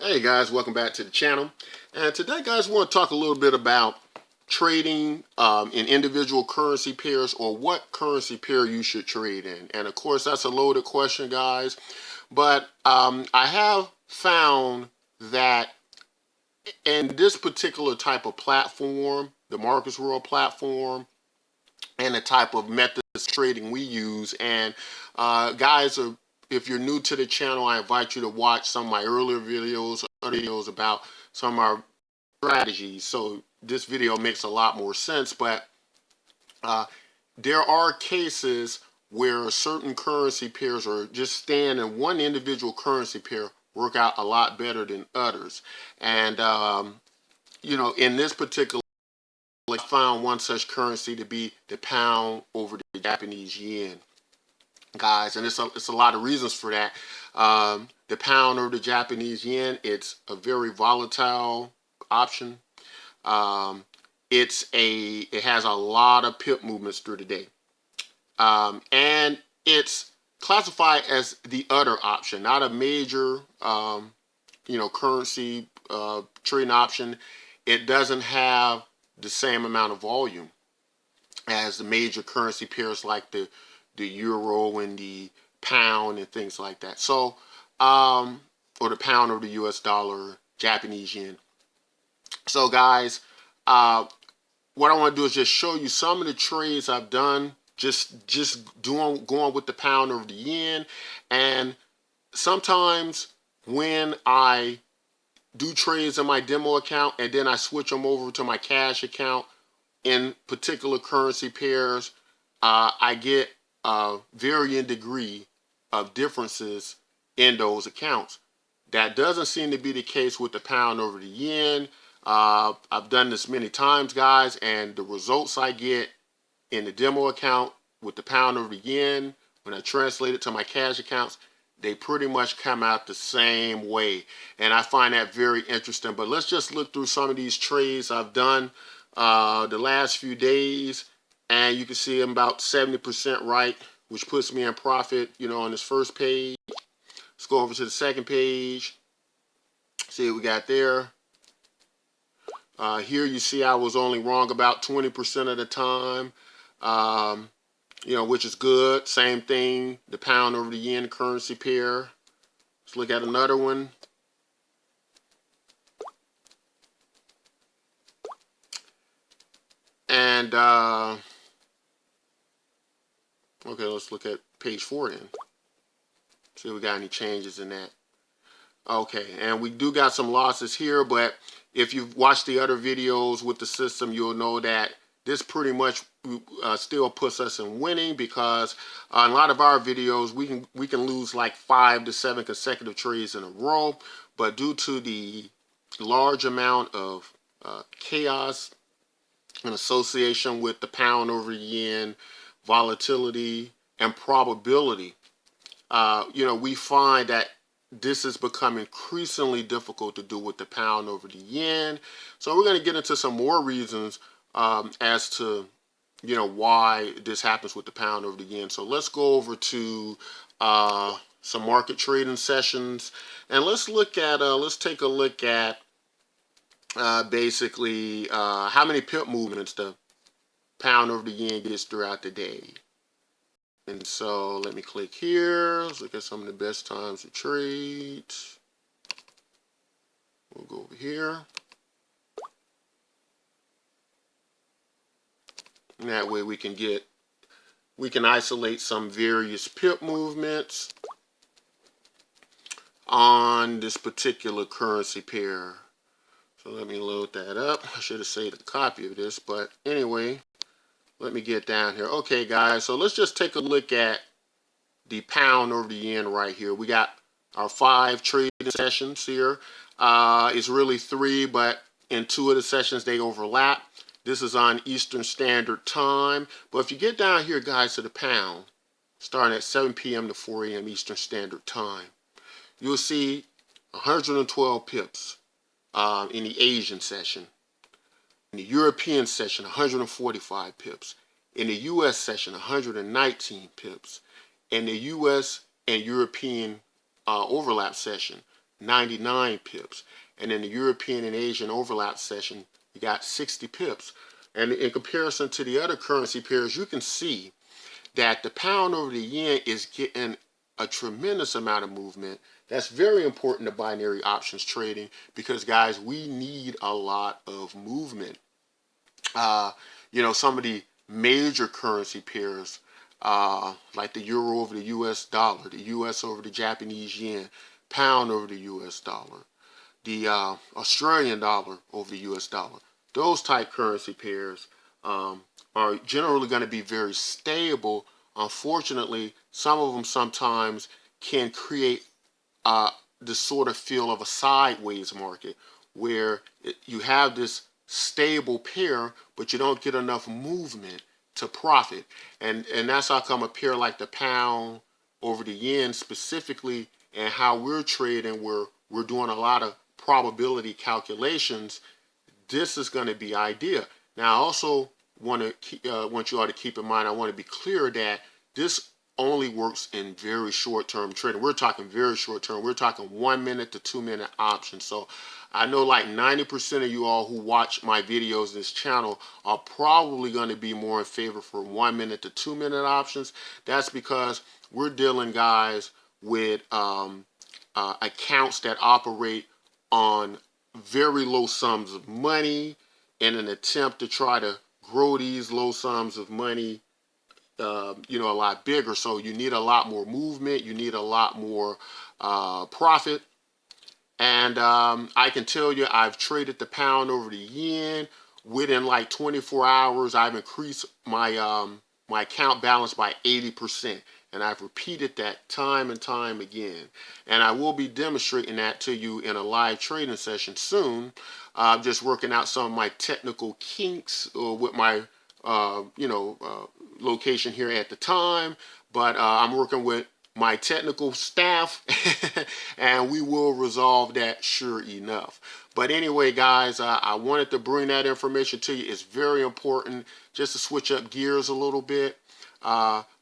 Hey guys, welcome back to the channel. And today guys, we want to talk a little bit about trading in individual currency pairs, or what currency pair you should trade in. And of course, that's a loaded question, guys. But I have found that in this particular type of platform, the Marcus World platform, and the type of methods of trading we use, and guys, if you're new to the channel, I invite you to watch some of my earlier videos, about some of our strategies. So this video makes a lot more sense, but there are cases where certain currency pairs, or just staying in one individual currency pair, work out a lot better than others. And in this particular, I found one such currency to be the pound over the Japanese yen, guys, and it's a lot of reasons for that. The pound over the Japanese yen, it's a very volatile option. It has a lot of pip movements through the day, and it's classified as the other option, not a major currency trading option. It doesn't have the same amount of volume as the major currency pairs like the euro and the pound and things like that. So, or the pound or the US dollar, Japanese yen. So guys, what I want to do is just show you some of the trades I've done, just going with the pound over the yen. And sometimes when I do trades in my demo account and then I switch them over to my cash account in particular currency pairs, I get varying degree of differences in those accounts. That doesn't seem to be the case with the pound over the yen. I've done this many times, guys, and the results I get in the demo account with the pound over the yen, when I translate it to my cash accounts, they pretty much come out the same way. And I find that very interesting. But let's just look through some of these trades I've done the last few days. And you can see I'm about 70% right, which puts me in profit, on this first page. Let's go over to the second page. See what we got there. Here you see I was only wrong about 20% of the time, which is good. Same thing, the pound over the yen currency pair. Let's look at another one. And, okay, let's look at page 4 then. See if we got any changes in that. Okay, and we do got some losses here, but if you've watched the other videos with the system, you'll know that this pretty much still puts us in winning, because a lot of our videos we can lose like 5 to 7 consecutive trades in a row, but due to the large amount of chaos in association with the pound over yen, volatility, and probability, we find that this has become increasingly difficult to do with the pound over the yen. So we're going to get into some more reasons as to why this happens with the pound over the yen. So let's go over to some market trading sessions, and let's take a look at basically how many pip movements the pound over the yen gets throughout the day. And so let me click here. Let's look at some of the best times to trade. We'll go over here. And that way we can isolate some various pip movements on this particular currency pair. So let me load that up. I should have saved a copy of this, but anyway, let me get down here. Okay, guys, so let's just take a look at the pound over the yen right here. We got our 5 trading sessions here. It's really 3, but in 2 of the sessions they overlap. This is on Eastern Standard Time. But if you get down here, guys, to the pound, starting at 7 p.m. to 4 a.m. Eastern Standard Time, you'll see 112 pips in the Asian session. In the European session, 145 pips. In the U.S. session, 119 pips. In the U.S. and European overlap session, 99 pips. And in the European and Asian overlap session, you got 60 pips. And in comparison to the other currency pairs, you can see that the pound over the yen is getting a tremendous amount of movement. That's very important to binary options trading because, guys, we need a lot of movement. Some of the major currency pairs, like the euro over the US dollar, the US over the Japanese yen, pound over the US dollar, the Australian dollar over the US dollar. Those type currency pairs are generally going to be very stable. Unfortunately, some of them sometimes can create this sort of feel of a sideways market where you have this stable pair, but you don't get enough movement to profit. And that's how come a pair like the pound over the yen specifically, and how we're trading, we're doing a lot of probability calculations. This is going to be ideal. Now, I also want you all to keep in mind, I want to be clear that this only works in very short-term trading. We're talking very short-term. We're talking 1 minute to 2 minute options. So I know like 90% of you all who watch my videos, this channel, are probably going to be more in favor for 1 minute to 2 minute options. That's because we're dealing, guys, with accounts that operate on very low sums of money in an attempt to try to grow these low sums of money a lot bigger. So you need a lot more movement, you need a lot more profit. And I can tell you, I've traded the pound over the yen. Within like 24 hours, I've increased my my account balance by 80%. And I've repeated that time and time again. And I will be demonstrating that to you in a live trading session soon. Just working out some of my technical kinks with my location here at the time. But I'm working with my technical staff and we will resolve that sure enough. But anyway, guys, I wanted to bring that information to you. It's very important just to switch up gears a little bit.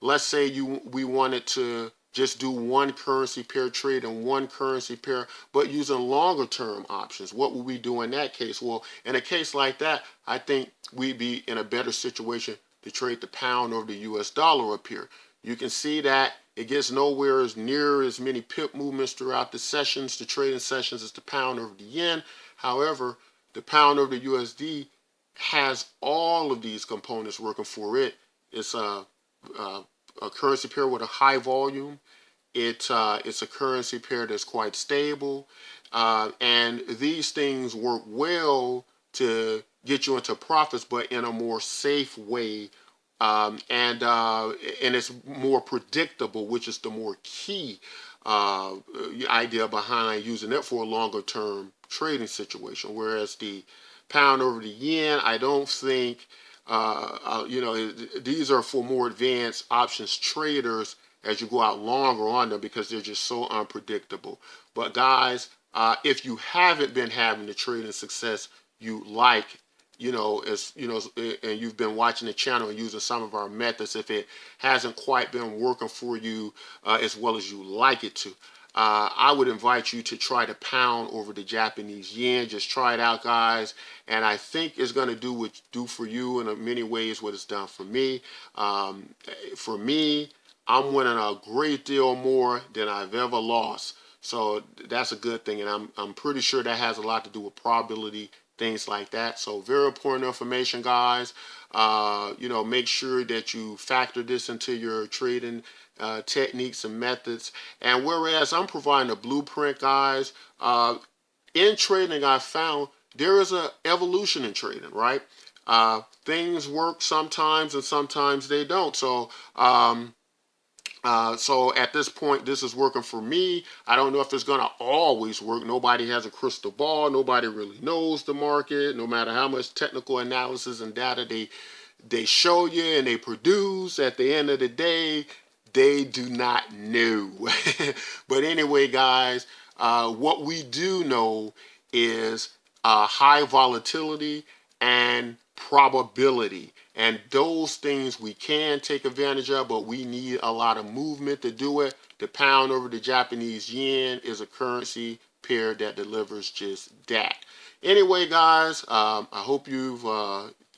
Let's say we wanted to just do one currency pair trade and one currency pair, but using longer term options. What would we do in that case? Well, in a case like that, I think we'd be in a better situation to trade the pound over the US dollar up here. You can see that it gets nowhere as near as many pip movements throughout the sessions, the trading sessions, as the pound over the yen. However, the pound over the USD has all of these components working for it. It's a currency pair with a high volume. It's a currency pair that's quite stable. And these things work well to get you into profits, but in a more safe way. And it's more predictable, which is the more key idea behind using it for a longer term trading situation. Whereas the pound over the yen, I don't think, these are for more advanced options traders as you go out longer on them because they're just so unpredictable. But guys, if you haven't been having the trading success you like, and you've been watching the channel and using some of our methods, if it hasn't quite been working for you as well as you like it to, I would invite you to try to pound over the Japanese yen. Just try it out, guys. And I think it's going to do for you in many ways what it's done for me. For me, I'm winning a great deal more than I've ever lost. So that's a good thing. And I'm pretty sure that has a lot to do with probability, things like that. So very important information, guys. Make sure that you factor this into your trading techniques and methods. And whereas I'm providing a blueprint, guys, in trading, I found there is an evolution in trading, right? Things work sometimes and sometimes they don't. So at this point, this is working for me. I don't know if it's going to always work. Nobody has a crystal ball. Nobody really knows the market. No matter how much technical analysis and data they show you and they produce, at the end of the day, they do not know. But anyway, guys, what we do know is high volatility and probability. And those things we can take advantage of, but we need a lot of movement to do it. The pound over the Japanese yen is a currency pair that delivers just that. Anyway, guys, I hope you've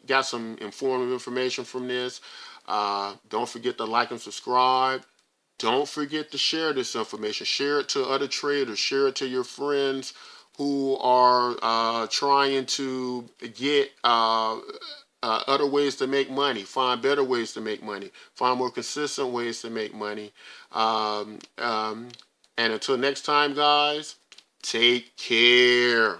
got some informative information from this. Don't forget to like and subscribe. Don't forget to share this information. Share it to other traders. Share it to your friends who are trying to get other ways to make money, find better ways to make money, find more consistent ways to make money. And until next time, guys, take care.